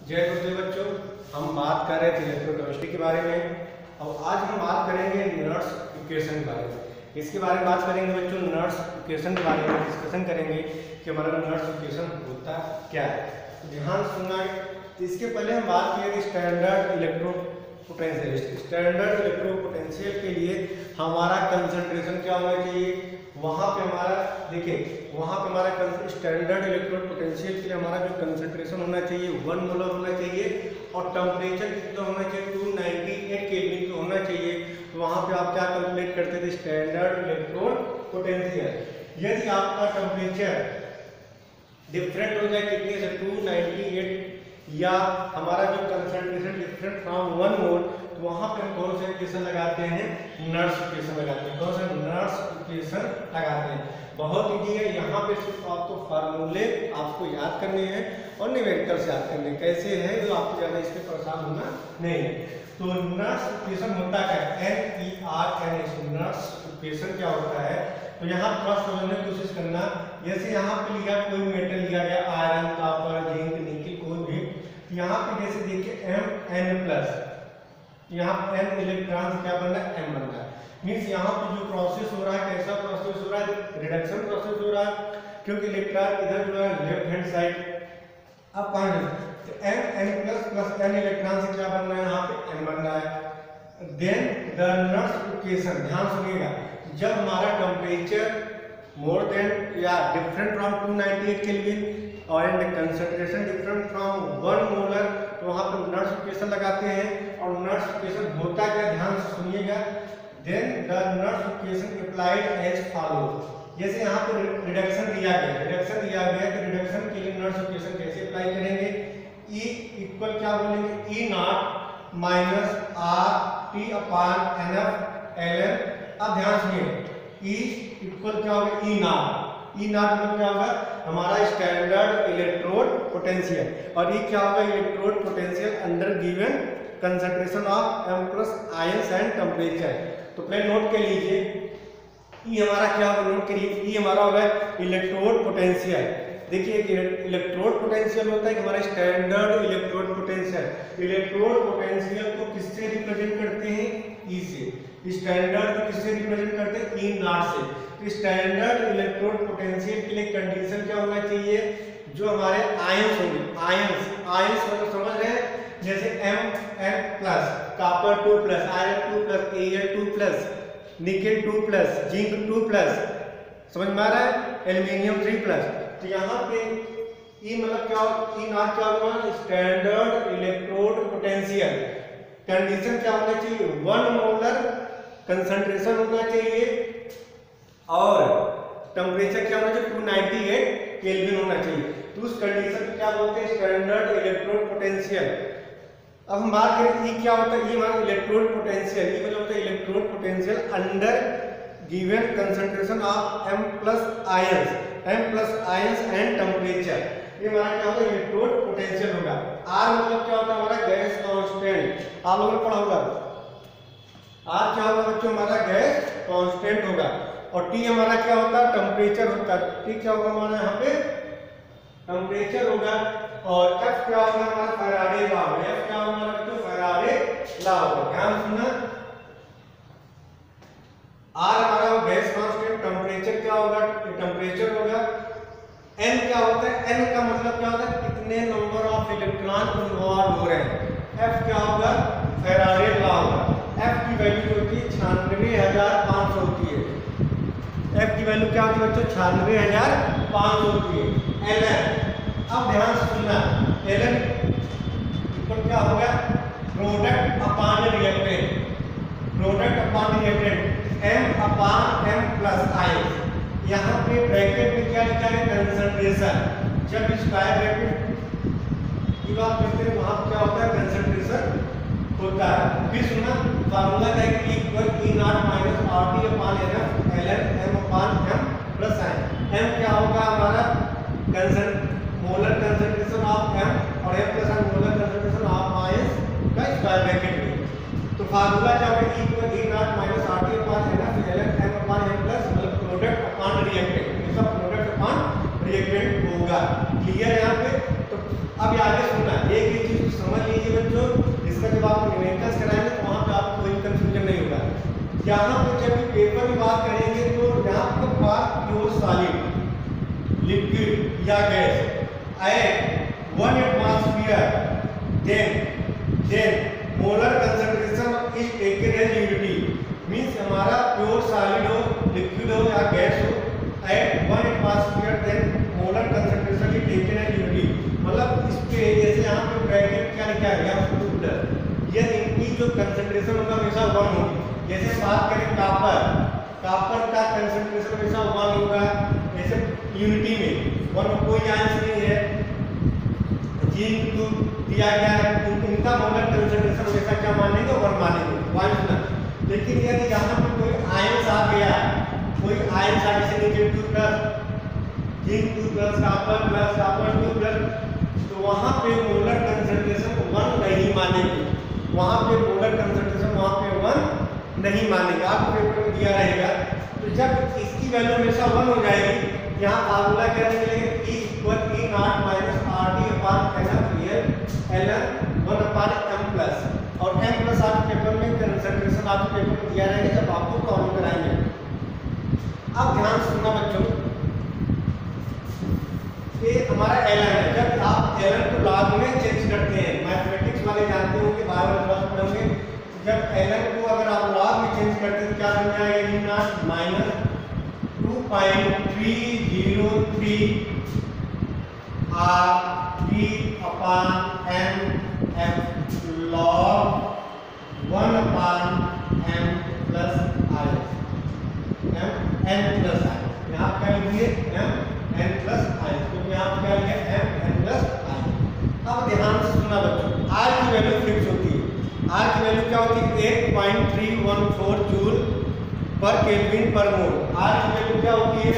जय गुरुदेव बच्चों, हम बात कर रहे थे इलेक्ट्रोकेमिस्ट्री के बारे में। और आज हम बात करेंगे नर्स इक्वेशन के बारे में। इसके बारे में बात करेंगे बच्चों, नर्स इक्वेशन के बारे में डिस्कशन करेंगे कि हमारा नर्स इक्वेशन होता क्या है। तो ध्यान सुनना। इसके पहले हम बात किए स्टैंडर्ड इलेक्ट्रोपोटेंशियल। स्टैंडर्ड इलेक्ट्रोपोटेंशियल के लिए हमारा कंसंट्रेशन क्या होना चाहिए, वहाँ पे हमारा देखिए, वहाँ पे हमारा स्टैंडर्ड इलेक्ट्रोड पोटेंशियल के लिए हमारा जो कंसंट्रेशन होना चाहिए 1 मोलर होना चाहिए और टेम्परेचर कितना होना चाहिए 298 केल्विन का होना चाहिए। तो वहाँ पे आप क्या कैलकुलेट करते थे, स्टैंडर्ड इलेक्ट्रोड पोटेंशियल। यदि आपका टेम्परेचर डिफरेंट हो जाए कितने से 298 या हमारा जो कंसंट्रेशन डिफरेंट फ्रॉम 1 मोल, तो वहाँ पे हम कौन सा इक्वेशन लगाते हैं, नर्स इक्वेशन लगाते हैं। कौन सा नर्स इक्वेशन लगाते हैं। बहुत इजी है। यहाँ पे सिर्फ आपको फार्मूले आपको याद करने हैं और न्यूमेरिकल्स याद करने हैं। कैसे है जो आपको ज़्यादा इसमें परेशान होना नहीं है। तो नर्स इक्वेशन होता क्या है, NERS, नर्स इक्वेशन क्या होता है। तो यहाँ थोड़ा समझने की कोशिश करना। जैसे यहाँ पे लिया कोई मेटल लिया गया, आयरन, कॉपर, जिंक, निकल, कोई भी। तो यहाँ पे जैसे देखिए Mn+, यहाँ n इलेक्ट्रॉन क्या बन रहा है, m बन रहा है। मीन्स यहाँ पे जो प्रोसेस हो रहा है, कैसा प्रोसेस हो रहा है, रिडक्शन प्रोसेस हो रहा है, क्योंकि इलेक्ट्रॉन इधर जो है लेफ्ट हैंड साइड अब पाएंगे तो Mn+ n इलेक्ट्रॉन से क्या बन रहा है, यहाँ पे m बन रहा है। देन द नर्स इक्वेशन, ध्यान सुनिएगा, जब हमारा टेम्परेचर मोर देन या डिफरेंट फ्रॉम 298 केल्विन और and concentration different from 1 molar, तो वहाँ पर नर्स इक्वेशन लगाते हैं। और नर्स इक्वेशन होता क्या, ध्यान से सुनिएगा। Then the Nernst equation applied as follow. जैसे यहाँ पे रिडक्शन दिया गया तो रिडक्शन के लिए नर्स इक्वेशन कैसे अप्लाई करेंगे, E इक्वल क्या बोलेंगे, E0 - RT/NF ln। अब ध्यान सुनिए, E इक्वल क्या होगा, E0 मतलब क्या होगा, हमारा स्टैंडर्ड इलेक्ट्रोड पोटेंशियल। और E क्या होगा, electrode potential under given concentration of M+ ions and temperature. तो पहले नोट कर लीजिए, E हमारा क्या होगा, नोट करिए, E हमारा होगा इलेक्ट्रोड पोटेंशियल। देखिए इलेक्ट्रोड पोटेंशियल होता है कि हमारा standard electrode potential. Electrode potential को किससे रिप्रेजेंट करते हैं, E से। स्टैंडर्ड को किससे रिप्रेजेंट करते हैं, E0 से। तो स्टैंडर्ड इलेक्ट्रोड पोटेंशियल के लिए कंडीशन क्या होना चाहिए, जो हमारे आयंस होंगे, आयंस मतलब समझ रहे हैं, जैसे Mn+, copper 2+, iron 2+, Al 2+, nickel 2+, zinc 2+, समझ में आ रहा है, एल्यूमिनियम 3+। तो यहाँ पे E मतलब क्या होगा, E0 क्या होगा, स्टैंडर्ड इलेक्ट्रोड पोटेंशियल। कंडीशन क्या होना चाहिए, 1 मोलर कंसंट्रेशन होना चाहिए और टेम्परेचर क्या होना चाहिए, 298 केल्विन होना चाहिए। तो उस कंडीशन को क्या बोलते हैं, स्टैंडर्ड इलेक्ट्रोड पोटेंशियल। अब हम बात करें E क्या होता है, E हमारा इलेक्ट्रोड पोटेंशियल। E मतलब होता है electrode potential under given concentration of M+ ions and temperature. ये हमारा क्या होगा, इलेक्ट्रोड पोटेंशियल होगा। R मतलब क्या होता है, हमारा गैस कांस्टेंट। आप लोगों ने पढ़ा होगा, R क्या होगा बच्चों, हमारा गैस कांस्टेंट होगा। और T हमारा क्या होता है, टेम्परेचर होता है। T क्या होगा हमारा, यहाँ पे टेम्परेचर होगा। और F क्या होगा, हमारा फैराडे लॉ। F क्या होगा हमारा बच्चों, फैराडे लॉ होगा। ध्यान सुनना, R हमारा गैस कांस्टेंट, टेम्परेचर क्या होगा, टेम्परेचर होगा। N क्या होता है, N का मतलब क्या होता है, कितने नंबर ऑफ इलेक्ट्रॉन इन्वॉल्व हो रहे हैं। F क्या होगा, फैराडे लॉ होगा। F की वैल्यू होती है 96,500 होती है। F की वैल्यू क्या होती है बच्चों, 96,500 होती है। Ln, अब ध्यान से सुनना, Ln इक्वल क्या होगा, product upon reactant, M/M+ ions. यहाँ पे ब्रैकेट में क्या लिखा है, कंसंट्रेशन। जब स्क्वायर ब्रैकेट की बात करते हैं वहाँ क्या होता है, कंसंट्रेशन होता है। फिर सुना फार्मूला क्या है, E E0 - RT/NF ln M/M+ ions. M क्या होगा हमारा मोलर कंसंट्रेशन ऑफ M और M+ molar concentration of ions का स्क्वायर ब्रैकेट में। तो फार्मूला क्या होगा, E E0 - RT/NF ln M/M+ मतलब प्रोडक्ट अपॉन रिएक्टेंट। इसका प्रोडक्ट अपॉन रिएक्टेंट होगा। क्लियर है यहाँ पे। तो अब आगे सुनना, एक चीज को समझ लीजिए बच्चों, इसका जब आप न्यूमेरिकल्स कराएंगे तो वहाँ पे आपको कोई कंफ्यूजन नहीं होगा। यहाँ पे जब भी पेपर में बात करेंगे तो यहाँ पर बात प्योर सॉलिड, लिक्विड या gas at 1 atmosphere then molar concentration is taken as unity. Means हमारा प्योर सॉलिड हो, लिक्विड हो या गैस हो, at 1 atmosphere then molar concentration is taken as unity. मतलब इस पे जैसे यहाँ पे ब्रैकेट क्या लिखा है यहाँ पे, ये इनकी जो कंसंट्रेशन होगा हमेशा 1 होगी। जैसे बात करें कॉपर का कंसंट्रेशन हमेशा 1 होगा, जैसे यूनिटी में 1 कोई आंसर नहीं है। जिंक तो दिया गया है, इनका मोलर कंसंट्रेशन हमेशा क्या मानेंगे 1 मानेंगे, पॉइंट ना। लेकिन यदि यहाँ पर कोई आयंस आ गया, कोई आयंस आ जैसे Ni2 plus zinc 2 plus copper 2 plus, तो वहाँ पे मोलर कंसंट्रेशन 1 नहीं मानेंगे, वहाँ पे मोलर कंसंट्रेशन वहाँ पे 1 नहीं मानेंगे, आपको पेपर में दिया रहेगा। तो जब इसकी वैल्यू हमेशा 1 हो जाएगी, यहाँ फार्मूला क्या निकलेगा, E = E naught minus RD upon NaCl ln 1/m plus, और m प्लस आपके पेपर में कंसंट्रेशन आपके पेपर में दिया रहेगा जब आपको प्रॉब्लम कराएंगे। अब ध्यान सुनना बच्चों, ये हमारा ln है। जब आप ln को log में चेंज करते हैं, मैथमेटिक्स वाले जानते होंगे, बार बार क्लास पढ़ोगे, जब ln को अगर आप log में चेंज करते हैं तो क्या बन जाएगा, E naught minus 2.303 RD upon mf log 1/m plus I, n plus I। यहाँ क्या लिखिए n plus I, तो यहाँ क्या लिखा n plus I। अब ध्यान से सुनना बच्चों, R की वैल्यू फिक्स होती है। R की वैल्यू क्या होती है, 8.314 जूल पर केल्विन पर मोल। R की वैल्यू क्या होती है,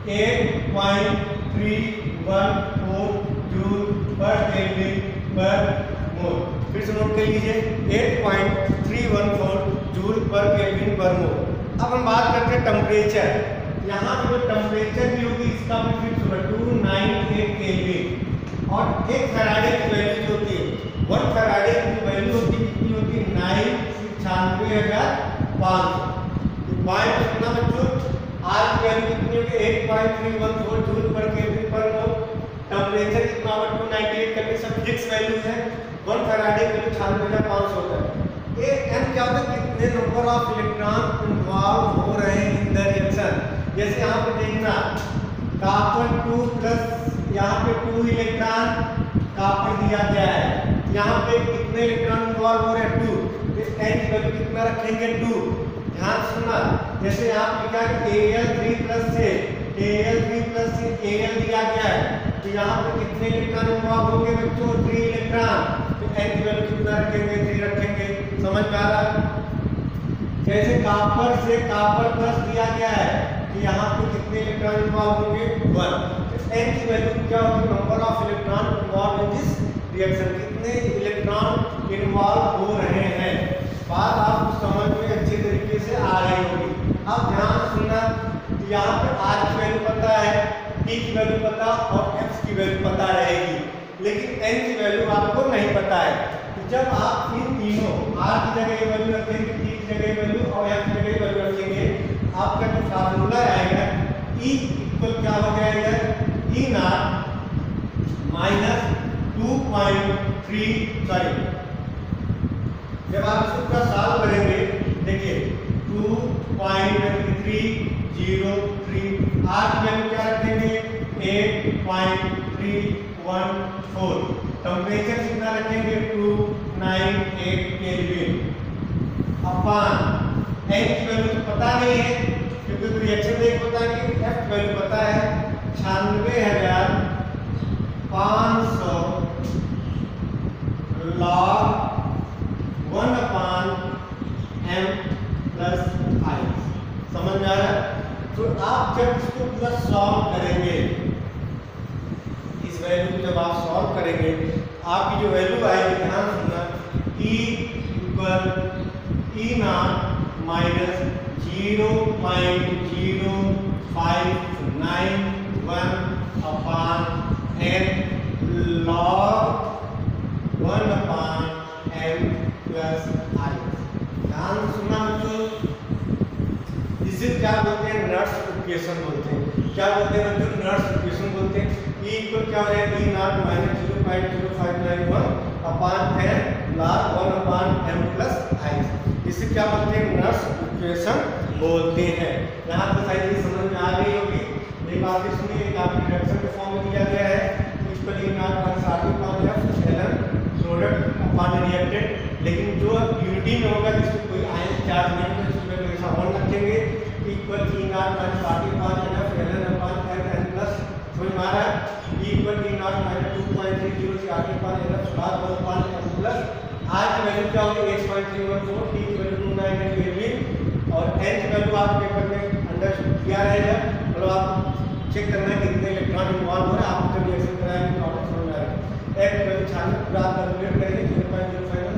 8.314 जूल पर केल्विन पर मोल। फिर से नोट कर लीजिए, 8.314 जूल पर केल्विन पर मोल। अब हम बात करते हैं टेम्परेचर। यहाँ पे जो टेम्परेचर भी होगी इसका भी फिक्स होगा 298 केल्विन, और एक फैराडे की वैल्यू जो होती है, 1 फैराडे की वैल्यू होती है कितनी होती है, 996,500। पॉइंट कितना बच्चों, R की वैल्यू कितनी होगी, 8.314 जूल पर केल्विन पर मोल। टेम्परेचर कितना होगा 298 केल्विन, सब फिक्स वैल्यू है। 1 फैराडे की वैल्यू 96,500 होता है। ये n क्या होता है, कितने नंबर ऑफ इलेक्ट्रॉन इन्वॉल्व हो रहे हैं इन द रिएक्शन। जैसे यहाँ पे देखना, कॉपर 2 प्लस, यहाँ पे 2 इलेक्ट्रॉन कॉपर दिया गया है, यहाँ पे कितने इलेक्ट्रॉन इन्वॉल्व हो रहे हैं 2, तो n की वैल्यू कितना रखेंगे 2। ध्यान सुनना, जैसे यहाँ पे लिखा है Al3 प्लस से Al दिया गया है, तो यहाँ पे कितने इलेक्ट्रॉन इन्वॉल्व होंगे बच्चों, 3 इलेक्ट्रॉन, तो n की वैल्यू कितना रखेंगे, 3 रखेंगे। समझ में आ रहा है। जैसे कॉपर से कॉपर प्लस दिया गया है, तो यहाँ पे कितने इलेक्ट्रॉन इन्वॉल्व होंगे, 1, तो n की वैल्यू क्या होगी, number of electron involve in this reaction, कितने इलेक्ट्रॉन इन्वॉल्व हो रहे हैं। बात आपको समझ में अच्छे तरीके से आ रही होगी। अब ध्यान सुनना, यहाँ पे R की वैल्यू पता है, T की वैल्यू पता और F की वैल्यू पता रहेगी, लेकिन n की वैल्यू आपको नहीं पता है। तो जब आप इन तीनों R की जगह वैल्यू रखेंगे, T की जगह वैल्यू और F की जगह वैल्यू रखेंगे, आपका जो फार्मूला आएगा E इक्वल क्या हो जाएगा, E naught minus 2.3, सॉरी, जब आप इसको पूरा सॉल्व करेंगे, देखिए 2.303, R की वैल्यू क्या रखेंगे, 8.314, टेम्परेचर कितना रखेंगे, 298 केल्विन, अपॉन n की वैल्यू तो पता नहीं है क्योंकि तो रिएक्शन देख पता है, कि F की वैल्यू पता है 96,500 log 1/m plus I। समझ में आ रहा है। तो आप जब इसको पूरा सॉल्व करेंगे, इस वैल्यू को जब आप सॉल्व करेंगे, आपकी जो वैल्यू आएगी, ध्यान सुनना, E = E naught minus 0.0591 upon n log 1 upon n plus I. ध्यान सुनना बच्चों, इसे क्या बोलते हैं, नॉट्स इक्वेशन बोलते हैं। क्या बोलते हैं बच्चों, नॉट्स इक्वेशन बोलते हैं। E इक्वल क्या हो जाएगा, E naught minus 0.0591 upon n log 1 upon m plus I. इसे क्या बोलते हैं, नॉट्स इक्वेशन बोलते हैं। यहाँ पर शायद ये समझ में आ गई होगी। एक बात सुनिए, एक आपके रिडक्शन के फॉर्म में दिया गया है, equal E naught minus R upon F ln product upon reactant. लेकिन जो यूनिटी में होगा जिसमें कोई आयन चार्ज नहीं है उसमें तो ऐसा 1 रखेंगे, equal E naught minus R upon F ln upon n plus, समझ में आ रहा है, इक्वल E नॉट माइनस 2.30 से R upon F log 1 upon m plus R की वैल्यू क्या होगी 8.314, T की वैल्यू 298 केल्विन और n की वैल्यू आप पेपर में अंडर किया रहेगा। मतलब आप चेक करना है कितने इलेक्ट्रॉन इन्वॉल्व हो रहे हैं, आप जब रिएक्शन कराएंगे प्रॉब्लम समझ में आएगा। एक वैल्यू छाने पूरा कैलकुलेट करेंगे 0.051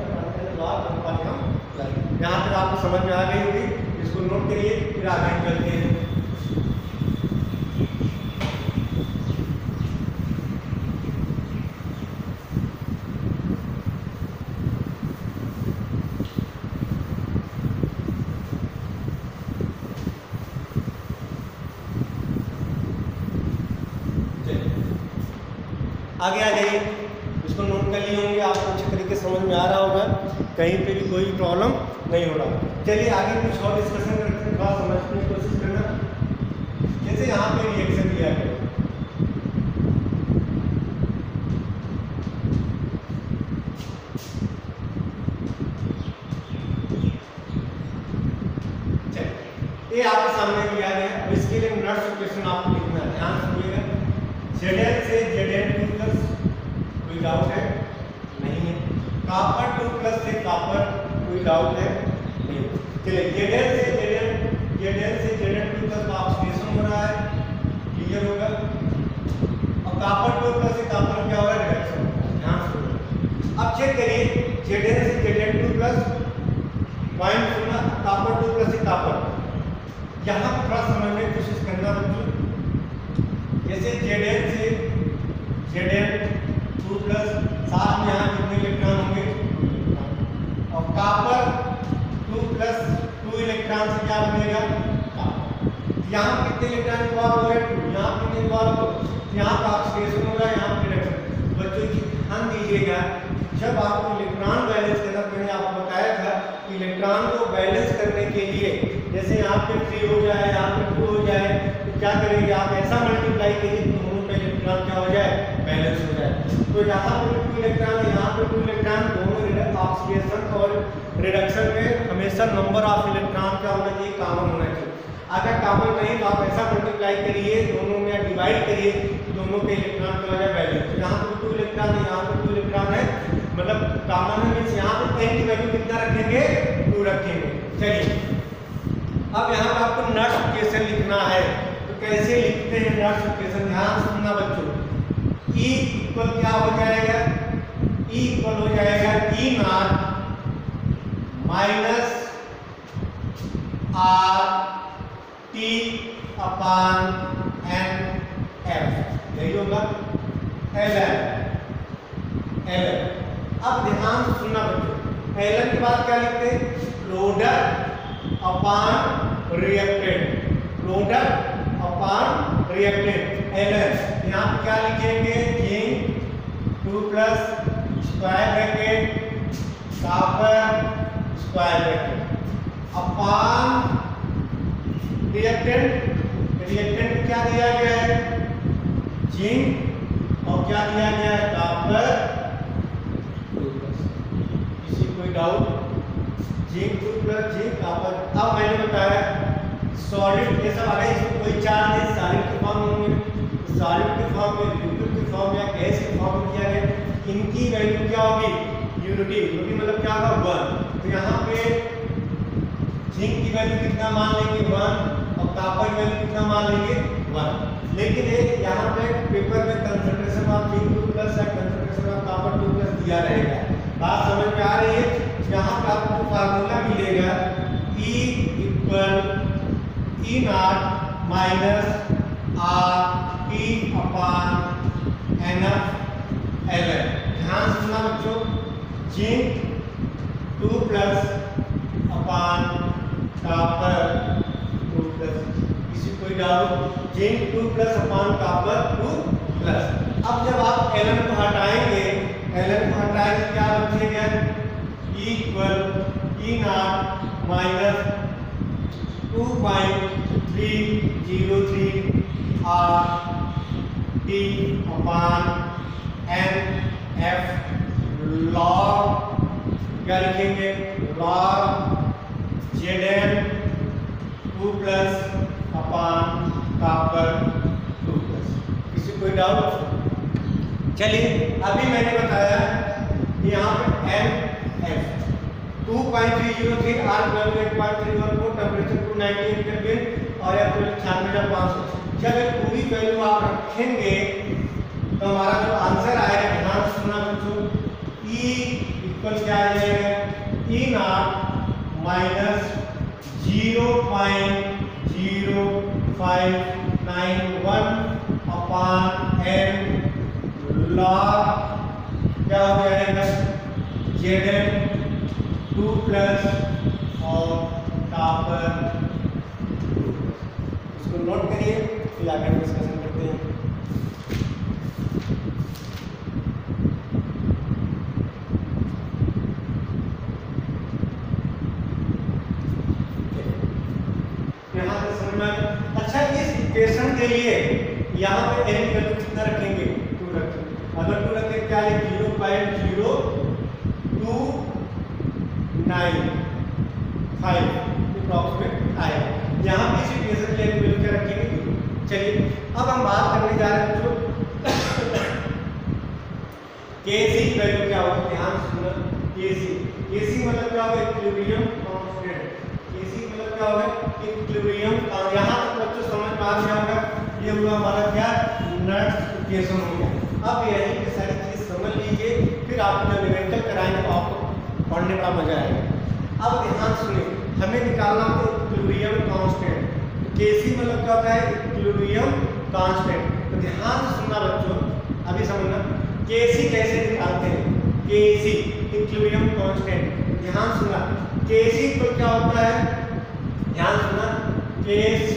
log 1 अपॉन m प्लस। यहाँ तक आपको समझ में आ गई होगी, इसको नोट करिए, फिर आगे चलते हैं। आगे आ जाइए, इसको नोट कर लिए होंगे, आपको अच्छे तरीके से समझ में आ रहा होगा, कहीं पे भी कोई प्रॉब्लम नहीं हो रहा। चलिए आगे कुछ और डिस्कशन करते हैं, थोड़ा समझने की कोशिश करना। जैसे यहाँ पे रिएक्शन दिया है, ये आपके सामने दिया गया है। अब इसके लिए नॉट्स इक्वेशन आपको लिखना है, ध्यान सुनिएगा। Zn से Zn2 प्लस, कोई डाउट है नहीं है। कॉपर 2 प्लस से कॉपर, कोई डाउट है नहीं। चलिए Zn से Zn2 प्लस का ऑक्सीडेशन हो रहा है, क्लियर होगा। अब कॉपर 2 प्लस से कॉपर क्या हो रहा है, रिडक्शन हो रहा है, ध्यान सुनिए। अब चेक करिए Zn से Zn2 प्लस पॉइंट सुना, कॉपर 2 प्लस से कॉपर। यहाँ पर थोड़ा समझने की कोशिश करना बच्चों, जैसे Zn से Zn2 प्लस, साथ में यहाँ कितने इलेक्ट्रॉन होंगे, और कॉपर 2 प्लस 2 इलेक्ट्रॉन से क्या बनेगा, कॉपर। यहाँ कितने इलेक्ट्रॉन इन्वॉल्व हो रहे हैं, यहाँ कितने इन्वॉल्व हो, यहाँ पर ऑक्सीडेशन हो रहा है, यहाँ पर रिडक्शन। बच्चों की ध्यान दीजिएगा, जब आपको इलेक्ट्रॉन बैलेंस करना, मैंने आपको बताया था कि इलेक्ट्रॉन को बैलेंस करने के लिए जैसे यहाँ पे 3 हो जाए, यहाँ पे 2 हो जाए, तो क्या करेंगे आप, ऐसा मल्टीप्लाई कीजिए दोनों का इलेक्ट्रॉन क्या हो जाए, बैलेंस हो जाए। तो यहाँ पे 2 इलेक्ट्रॉन, यहाँ पे 2 इलेक्ट्रॉन, दोनों ऑक्सीडेशन और रिडक्शन में हमेशा नंबर ऑफ इलेक्ट्रॉन क्या होना चाहिए, कॉमन होना चाहिए। अगर कॉमन नहीं तो आप ऐसा मल्टीप्लाई करिए दोनों में, डिवाइड करिए, दोनों के इलेक्ट्रॉन क्या हो जाए, बैलेंस। यहाँ पे 2 इलेक्ट्रॉन है, यहाँ पे 2 इलेक्ट्रॉन है, मतलब कॉमन है, मीन्स यहाँ पे n की वैल्यू कितना रखेंगे, 2 रखेंगे। चलिए अब यहाँ पे आपको नॉट्स इक्वेशन लिखना है, तो कैसे लिखते हैं नॉट्स इक्वेशन, ध्यान सुनना बच्चों। E इक्वल क्या हो जाएगा, E इक्वल हो जाएगा E naught minus R T upon N F, यही होगा ln। अब ध्यान सुनना बच्चों, ln के बाद क्या लिखते हैं, product upon reactant, product upon reactant ln। यहाँ पे क्या लिखेंगे, zinc 2 plus square bracket copper square bracket upon reactant. Reactant क्या दिया गया है, जिंक, और क्या दिया गया है, कॉपर 2 प्लस। किसी कोई doubt, zinc 2 plus zinc copper. अब मैंने बताया सॉलिड ये सब आ गए, इसमें कोई चार्ज नहीं, सॉलिड के फॉर्म में होंगे, सॉलिड के फॉर्म में, लिक्विड के फॉर्म या गैस के फॉर्म में किया गया, इनकी वैल्यू क्या होगी, यूनिटी। यूनिटी मतलब क्या होगा, 1। तो यहाँ पे जिंक की वैल्यू कितना मान लेंगे, 1, और कॉपर की वैल्यू कितना मान लेंगे, 1। लेकिन यहाँ पे पेपर में कंसंट्रेशन ऑफ जिंक 2 प्लस या कंसंट्रेशन ऑफ कॉपर 2 प्लस दिया रहेगा। बात समझ में आ रही है। यहाँ पे आपको फार्मूला मिलेगा E equal E naught minus R P अपान NF LN। ध्यान सुनना बच्चों, zinc 2 plus upon copper 2 plus. किसी कोई doubt? Zinc 2 plus upon copper 2 plus. अब जब आप Ln को हटाएंगे, Ln को हटाएंगे क्या बचेगा? Equal E naught minus 2.303 R T अपान NF लॉग क्या लिखेंगे? Log Zn 2 plus upon copper 2 plus. किसी कोई डाउट? चलिए, अभी मैंने बताया कि यहाँ पे NF 2.303 R 8.314 टेम्परेचर 298 केल्विन और F 96,500। जब ये पूरी वैल्यू आप रखेंगे तो हमारा जो आंसर आएगा, ध्यान सुनना बच्चों, E इक्वल क्या आ जाएगा? E नॉट माइनस 0.0591 अपान N लॉग क्या हो जाएगा? Zn 2 प्लस और कॉपर 2। इसको नोट करिए, फिर आगे हम डिस्कशन करते हैं। यहाँ से समझ में। अच्छा, इस इक्वेशन के लिए यहाँ पे n की वैल्यू कितना रखेंगे? 2 रखेंगे। अगर 2 रखें क्या है? 0.0295 अप्रॉक्सीमेट आएगा। यहाँ पे इस इक्वेशन के लिए वैल्यू क्या रखेंगे? 2। चलिए, अब हम बात करने जा रहे हैं बच्चों Kc की वैल्यू क्या होगी? ध्यान सुनना, Kc मतलब क्या होगा? Equilibrium constant. Kc मतलब क्या होगा? इक्विलिब्रियम। यहाँ तक बच्चों समझ में आ गया होगा। ये हुआ हमारा क्या? नट्स इक्वेशन हो गया। अब यही की सारी चीज समझ लीजिए, फिर आप जब न्यूमेरिकल कराएंगे तो आपको पढ़ने का मजा आएगा। अब ध्यान सुनिए, हमें निकालना है इक्विलिब्रियम कांस्टेंट। Kc मतलब क्या होता है? Equilibrium constant. तो ध्यान से सुनना बच्चों, अभी समझना Kc कैसे निकालते हैं। Kc इक्विलिब्रियम कांस्टेंट, ध्यान सुनना, Kc इक्वल क्या होता है? ध्यान सुनना, Kc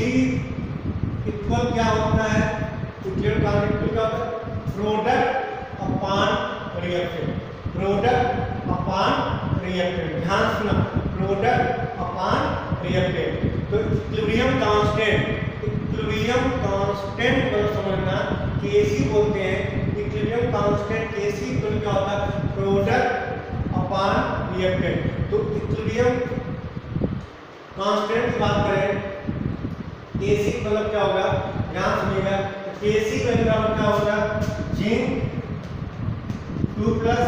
इक्वल क्या होता है? इक्विलिब्रियम कांस्टेंट क्या होता है? प्रोडक्ट अपान रिएक्टेंट। प्रोडक्ट अपान रिएक्टेंट। ध्यान सुनना, प्रोडक्ट अपान रिएक्टेंट। तो इक्विलिब्रियम कांस्टेंट, इक्विलिब्रियम कांस्टेंट को समझना, Kc बोलते हैं इक्विलिब्रियम कांस्टेंट। Kc इक्वल क्या होता है? प्रोडक्ट अपान रिएक्टेंट। तो इक्विलिब्रियम कांस्टेंट की बात करें, Kc मतलब क्या होगा? ध्यान सुनिएगा, Kc वैल्यू क्या होगा? जिंक 2 प्लस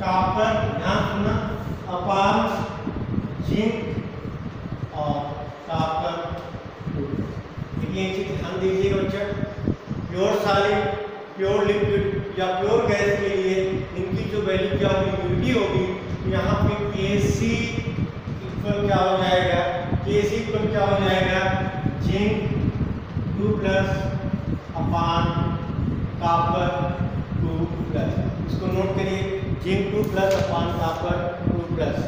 कॉपर, ध्यान सुनना, अपान जिंक और कॉपर 2। ये चीज ध्यान दीजिएगा बच्चा। प्योर सॉलिड, प्योर लिक्विड या प्योर गैस के लिए इनकी जो वैल्यू क्या होगी? यूनिटी होगी। यहाँ पे Kc इक्वल क्या हो जाएगा? Kc इक्वल क्या हो जाएगा? Zinc 2 plus upon copper 2 plus. इसको नोट करिए, zinc 2 plus upon copper 2 plus.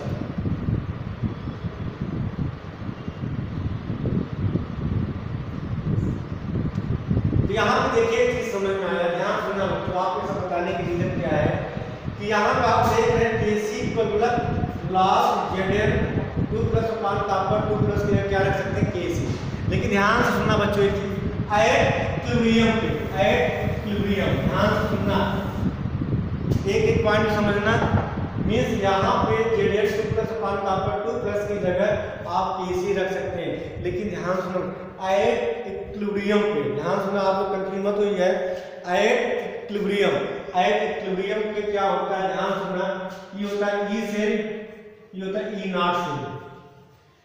यहाँ पे देखिए चीज समझ में आया, ध्यान सुनना बच्चों। आपको सब बताने की रीजन क्या है कि यहाँ पे आप देख रहे हैं Kc equal log Zn 2 plus upon copper 2 plus के लिए क्या रख सकते हैं? Kc। लेकिन ध्यान से सुनना बच्चों, एक चीज एट इक्विलिब्रियम पे, एट इक्विलिब्रियम, ध्यान से सुनना, एक पॉइंट समझना। मीन्स यहाँ पे Zn 2 plus upon copper 2 plus की जगह आप Kc रख सकते हैं। लेकिन ध्यान सुनो, एट इक्विलिब्रियम पे, ध्यान सुनो, आपको कंफ्यूज मत हुई है। एट इक्विलिब्रियम पे क्या होता है? ध्यान सुनना, ये होता है E सेल, ये होता है E not cell.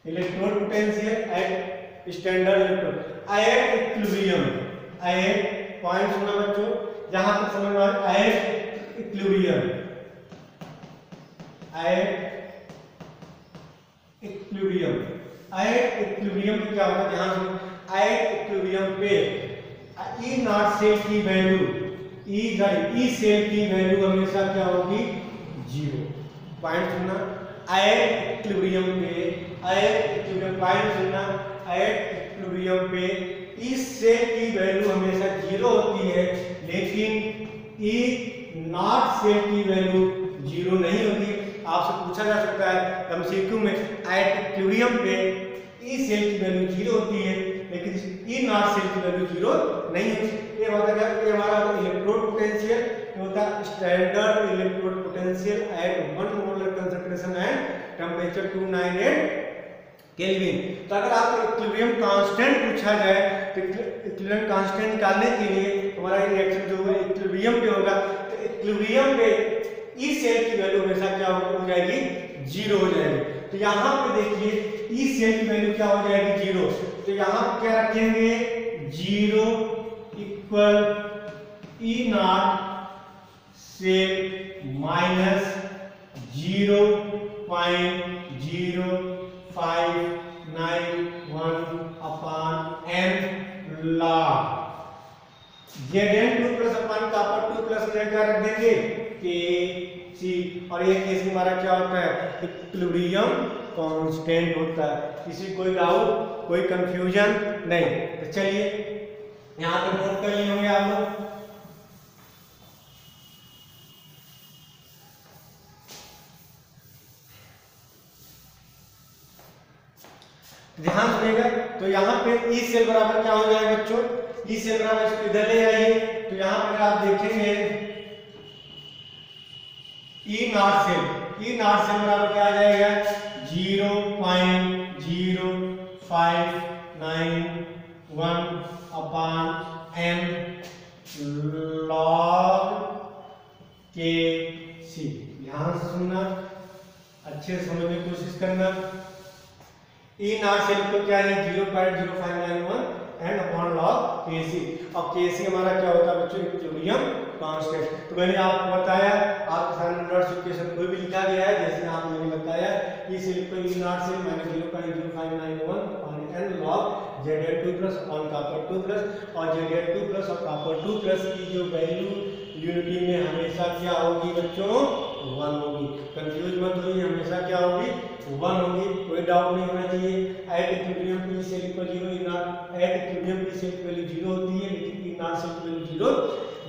Electrode potential at standard electrode. At equilibrium, at point सुनना बच्चों, जहां तक समझ में आए, at equilibrium, at equilibrium, at equilibrium क्या होता है? ध्यान सुनो, एट इक्विलिब्रियम पे ई नॉट सेल की वैल्यू ई सेल की वैल्यू हमेशा क्या होगी, जीरो। पॉइंट सुनना, एट इक्विलिब्रियम पे, एट इक्विलिब्रियम, पॉइंट सुनना, एट इक्विलिब्रियम पे इस सेल की वैल्यू हमेशा जीरो होती है, लेकिन ई नॉट सेल की वैल्यू जीरो नहीं होती। आपसे पूछा जा सकता है एमसीक्यू में, एट इक्विलिब्रियम पे ई सेल की वैल्यू जीरो होती है, लेकिन ई नॉट सेल की वैल्यू जीरो नहीं होती। ये होता है, ये हमारा इलेक्ट्रोड पोटेंशियल होता है, standard electrode potential eight 1 molar concentration and temperature 298 kelvin. तो अगर आपको इक्विलिब्रियम कांस्टेंट पूछा जाए तो इक्विलिब्रियम कांस्टेंट निकालने के लिए हमारा रिएक्शन जो होगा इक्विलिब्रियम पे होगा, तो इक्विलिब्रियम पे ई सेल की वैल्यू हमेशा क्या हो जाएगी, जीरो हो जाएगी। तो यहाँ पे देखिए ई सेल की वैल्यू क्या हो जाएगी, जीरो। तो यहाँ पे क्या रखेंगे, zero equal E not cell minus 0.0591 upon n log Zn2 plus upon copper 2 plus क्या रख देंगे, के सी। और ये केस हमारा क्या होता है, इक्विलिब्रियम कांस्टेंट होता है। किसी कोई डाउट, कोई कंफ्यूजन नहीं। तो चलिए यहाँ पे नोट कर लिए होंगे आप लोग। ध्यान सुनिएगा, तो यहाँ पे ई सेल बराबर क्या हो जाएगा बच्चों, ई सेल बराबर इसको इधर ले आइए। तो यहाँ पर आप देखेंगे ई नॉट सेल बराबर क्या आ जाएगा, 0.0591 अपॉन एन लॉग के सी। ध्यान से सुनना, अच्छे से समझने की कोशिश करना। ई नॉट सेल को क्या है, 0.0591 एंड अपॉन लॉग केसी। और केसी हमारा क्या होता है बच्चों, इक्विलिब्रियम कांस्टेंट। तो मैंने आपको बताया, आपके सामने नोट्स इक्वेशन कोई भी लिखा गया है, जैसे आप मैंने बताया, ई सेल को E not cell minus 0.0591 upon n log Zn2 plus upon copper 2 plus, और Zn2 प्लस और कॉपर 2 प्लस की जो वैल्यू यूनिटी में हमेशा क्या होगी बच्चों, 1 होगी। कंफ्यूज मत होइए, हमेशा क्या होगी, 1 होगी, कोई डाउट नहीं होना चाहिए। At equilibrium P cell equal 0, E naught at equilibrium P cell की वैल्यू 0 होती है, लेकिन ई नॉट सेल की वैल्यू 0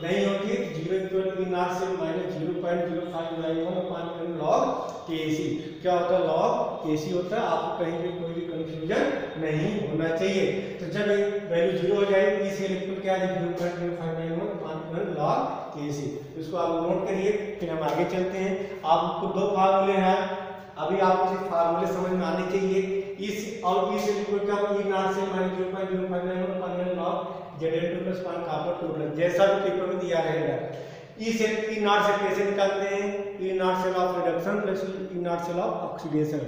नहीं होती है। 0 equal E not cell minus 0.0591 upon n log KC. क्या होता है, लॉग केसी होता है। आपको कहीं भी कोई भी कंफ्यूजन नहीं होना चाहिए। तो जब वैल्यू 0 हो जाएगी, ई सेल इक्वल क्या है, 0.0591 अपॉन एन लॉग केसी। इसको आप नोट करिए, फिर हम आगे चलते हैं। आपको दो फार्मूले हैं, अभी आपको सिर्फ फार्मूले समझ में आने चाहिए। इस और इस इक्वल का E not cell minus 0.0591 upon n log Zn2 plus upon copper 2 plus, जैसा भी पेपर में दिया रहेगा। E cell E not cell कैसे निकालते हैं, E not cell of reduction plus E not cell of oxidation.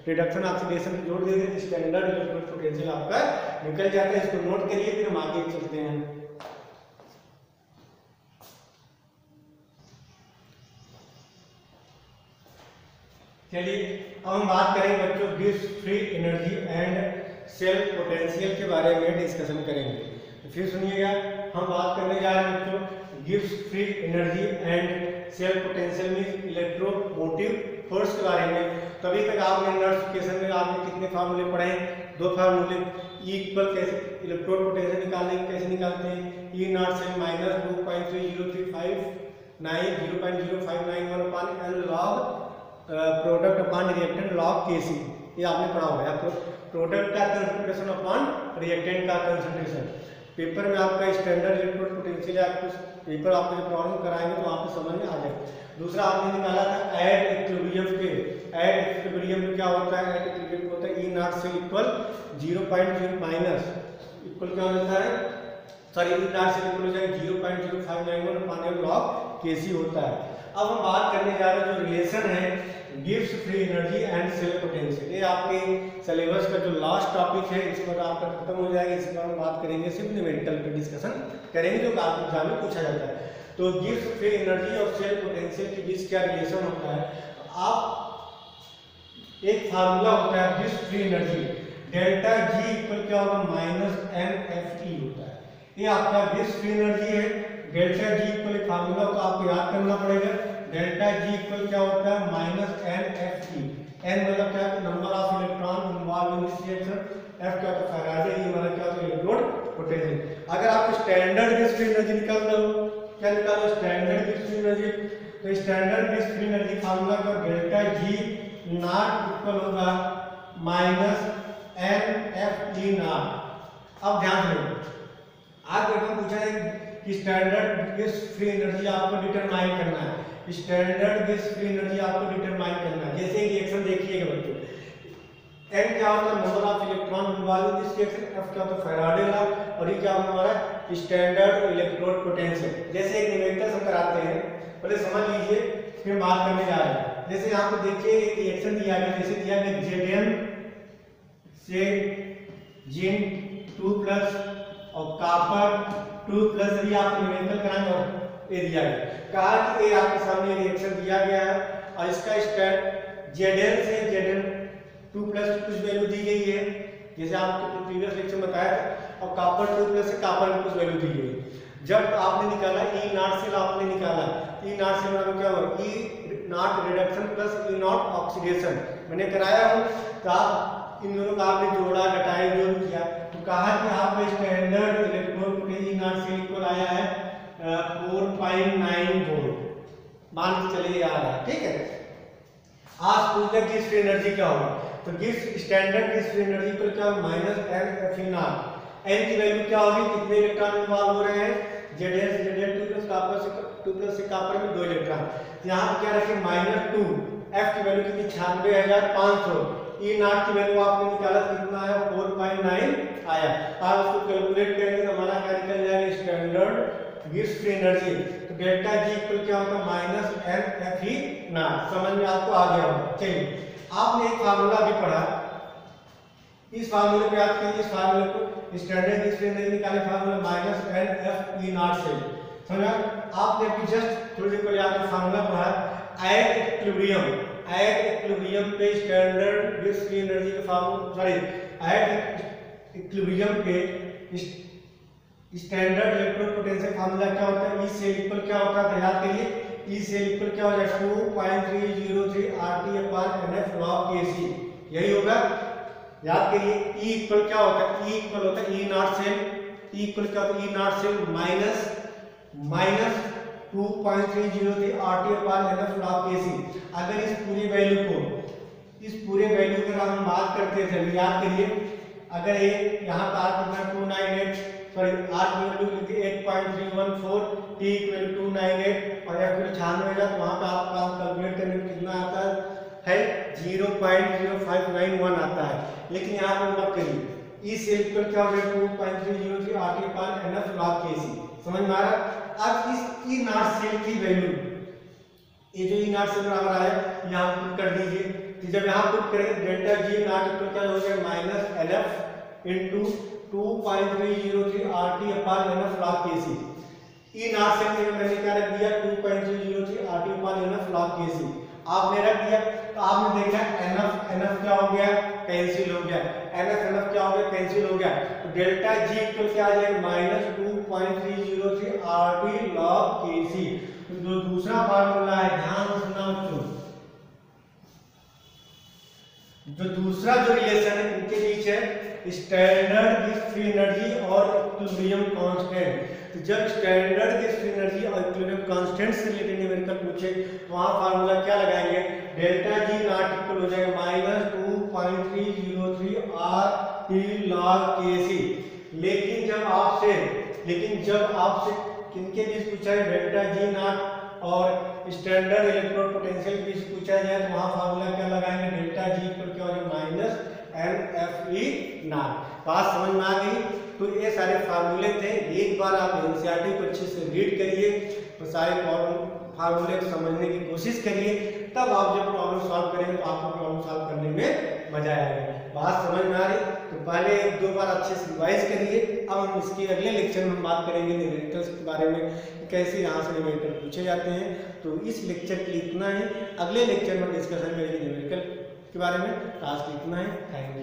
Reduction oxidation जोड़ देते हैं, स्टैंडर्ड इलेक्ट्रोड पोटेंशियल आपका निकल जाता है। इसको नोट करिए, फिर हम आगे चलते हैं। चलिए अब हम बात करेंगे बच्चों Gibbs free energy and cell potential के बारे में डिस्कशन करेंगे। तो फिर सुनिएगा, हम बात करने जा रहे हैं बच्चों Gibbs free energy and cell potential means electromotive force के बारे में। तभी तक आपने नर्स इक्वेशन में आपने कितने फार्मूले पढ़े, दो फार्मूले। ई इक्वल कैसे इलेक्ट्रोड पोटेंशियल निकालने कैसे निकालते हैं, E not cell minus 2.3039 0.0591 upon n log product upon reactant log KC. ये आपने पढ़ा होगा, आपको प्रोडक्ट का कंसंट्रेशन अपॉन रिएक्टेंट का कंसंट्रेशन। पेपर में आपका स्टैंडर्ड इलेक्ट्रोड पोटेंशियल आपको पेपर आपको जो प्रॉब्लम कराएंगे तो आपको समझ में आ जाएगा। दूसरा आपने निकाला था एट इक्विलिब्रियम पे। एट इक्विलिब्रियम में क्या होता है, एट इक्विलिब्रियम होता है E not cell equal 0.0 minus equal क्या होता है, sorry E not cell equal हो जाएगा 0.0591 अपॉन एन लॉग केसी होता है। अब हम बात करने जा रहे हैं जो रिलेशन है Gibbs free energy and cell potential. ये आपके सिलेबस का जो लास्ट टॉपिक है, इस पर आपका खत्म हो जाएगा। इस पर हम बात करेंगे सिंपलीमेंटल पे डिस्कशन करेंगे, जो आपके एग्जाम में पूछा जाता है। तो गिब्स फ्री एनर्जी और सेल पोटेंशियल के बीच क्या रिलेशन होता है, आप एक फार्मूला होता है Gibbs free energy, delta G equal क्या होगा माइनस NFE होता है। ये आपका गिब्स फ्री एनर्जी है। डेल्टा जी इक्वल फार्मूला को आपको याद करना पड़ेगा। डेल्टा जी इक्वल क्या होता है माइनस NFE। n मतलब क्या है number of electron involve in this reaction, f क्या होता है फैराडे, ये मतलब क्या होता है इलेक्ट्रोड पोटेंशियल। अगर आप स्टैंडर्ड गिब्स फ्री एनर्जी निकाल लो, क्या निकालो स्टैंडर्ड गिब्स फ्री एनर्जी, तो standard Gibbs free energy formula का डेल्टा जी नॉट इक्वल होगा माइनस NFE नॉट। अब ध्यान दो, आप देखो पूछा है कि स्टैंडर्ड गिब्स फ्री एनर्जी आपको डिटरमाइन करना है, स्टैंडर्ड गिब्स फ्री एनर्जी आपको डिटरमाइन करना है। जैसे रिएक्शन देखिएगा बच्चों, n क्या होता है number of electron involve in this reaction, f क्या होता है फैराडे लॉ, और ये क्या होगा हमारा स्टैंडर्ड इलेक्ट्रोड पोटेंशियल। जैसे एक न्यूमेरिकल हम कराते हैं, पहले समझ लीजिए फिर बात करने जा रहे हैं। जैसे यहाँ पे देखिए एक रिएक्शन दिया गया, जैसे दिया गया Zn से जिंक 2+ और कॉपर 2+, ये आप न्यूमेरिकल कराएंगे और ये दिया गया, कहा कि ये आपके सामने रिएक्शन दिया गया है और इसका स्टैंड Zn से Zn2+ कुछ वैल्यू दी गई है, जैसे आपको प्रीवियस लेक्चर में बताया था, और कॉपर 2+ से कॉपर में कुछ वैल्यू दी गई है। जब आपने निकाला ई नॉट से आपने निकाला, ई नॉट से मतलब क्या हुआ E naught reduction plus E naught oxidation मैंने कराया हूँ, तो आप इन दोनों का आपने जोड़ा घटाया जो किया, तो कहा कि आपका standard electron potential E not से इक्वल आया है 4.9 वोल्ट, मान के चलिए आ रहा है, ठीक है। आज पूछना गिब्स फ्री एनर्जी क्या होगा, तो Gibbs standard Gibbs free energy पर क्या होगा माइनस NFE नॉट। n की वैल्यू क्या होगी, कितने इलेक्ट्रॉन इन्वॉल्व हो रहे हैं, Zn2+ कॉपर से कॉपर में 2 इलेक्ट्रॉन, तो यहाँ पे क्या रखे -2, f की वैल्यू कितनी 96,500, ई नॉट की वैल्यू आपने निकाला कितना आया 4.9 आया। आप उसको कैलकुलेट करेंगे तो हमारा क्या निकल जाएगा स्टैंडर्ड गिब्स फ्री एनर्जी, तो डेल्टा जी इक्वल क्या होगा -NFE नॉट। समझ में आपको आ गया होगा। चलिए आपने एक फार्मूला भी पढ़ा, इस फार्मूले को याद करिए, इस फार्मूले को स्टैंडर्ड गिब्स फ्री एनर्जी निकाले फार्मूला -NFE नॉट से, समझा। आपने अभी जस्ट थोड़ी देर पहले आपने फार्मूला पढ़ा एट इक्विलिब्रियम पे स्टैंडर्ड गिब्स फ्री एनर्जी का फार्मूला, सॉरी एट इक्विलिब्रियम पे स्टैंडर्ड इलेक्ट्रोड पोटेंशियल फार्मूला क्या होता है, ई सेल इक्वल क्या होता है, याद करिए ई सेल इक्वल क्या हो जाएगा 2.303 RT/NF log Kc, यही होगा, याद करिए। ई इक्वल क्या होता है, ई इक्वल होता है E not cell, E equal क्या होता है E not cell minus 2.303 RT/NF log Kc। अगर इस पूरी वैल्यू की हम बात करते थे, याद करिए, अगर ये यहाँ पर R कितना 298, सॉरी R की वैल्यू लिखी 8.314, T की वैल्यू 298 और F की 96,000, तो वहाँ पे आपका कैलकुलेट करने में कितना आता है 0.0591 आता है। लेकिन यहाँ पर मत करिए, ई सेल इक्वल क्या हो जाएगा 2.303 RT/NF log Kc, समझ में आ रहा। अब इस ई नॉट सेल की वैल्यू, ये जो ई नॉट सेल बराबर आया यहाँ पुट कर दीजिए, तो जब यहाँ पुट करेंगे डेल्टा जी नॉट इक्वल क्या हो जाएगा -NF into 2.303 RT/NF log Kc। E not cell में मैंने क्या रख दिया 2.303 RT/NF log Kc आपने रख दिया, तो आपने देखा NF क्या हो गया कैंसिल हो गया, NF क्या हो गया कैंसिल हो गया, तो डेल्टा जी इक्वल क्या आ जाएगा -2.303 RT log Kc। तो जो दूसरा फार्मूला है, ध्यान से सुनना बच्चों, जो दूसरा जो रिलेशन है इनके बीच है स्टैंडर्ड गिब्स फ्री एनर्जी और इक्विलिब्रियम कांस्टेंट। तो जब स्टैंडर्ड गिब्स फ्री एनर्जी और इक्विलिब्रियम कांस्टेंट से रिलेटेड न्यूमेरिकल पूछे तो वहां फार्मूला क्या लगाएंगे, डेल्टा जी नॉट इक्वल हो जाएगा -2.303 RT log Kc। लेकिन जब आपसे किनके बीच पूछा है डेल्टा जी नॉट और स्टैंडर्ड इलेक्ट्रोड पोटेंशियल के बीच पूछा जाए तो वहां फार्मूला क्या लगाएंगे, डेल्टा जी इक्वल क्या हो जाएगा -NFE नॉट। बात समझ में आ गई। तो ये सारे फार्मूले थे, एक बार आप एनसीईआरटी को अच्छे से रीड करिए, तो सारे फार्मूले को समझने की कोशिश करिए, तब आप जब प्रॉब्लम सॉल्व करेंगे तो आपको प्रॉब्लम सॉल्व करने में मजा आएगा। बात समझ में आ रही, तो पहले 1-2 बार अच्छे से रिवाइज करिए। अब हम इसके अगले लेक्चर में हम बात करेंगे न्यूमेरिकल्स के बारे में, कैसे यहाँ से न्यूमेरिकल पूछे जाते हैं। तो इस लेक्चर के लिए इतना ही, अगले लेक्चर में डिस्कशन करेंगे न्यूमेरिकल के बारे में। आज के इतना ही, थैंक यू।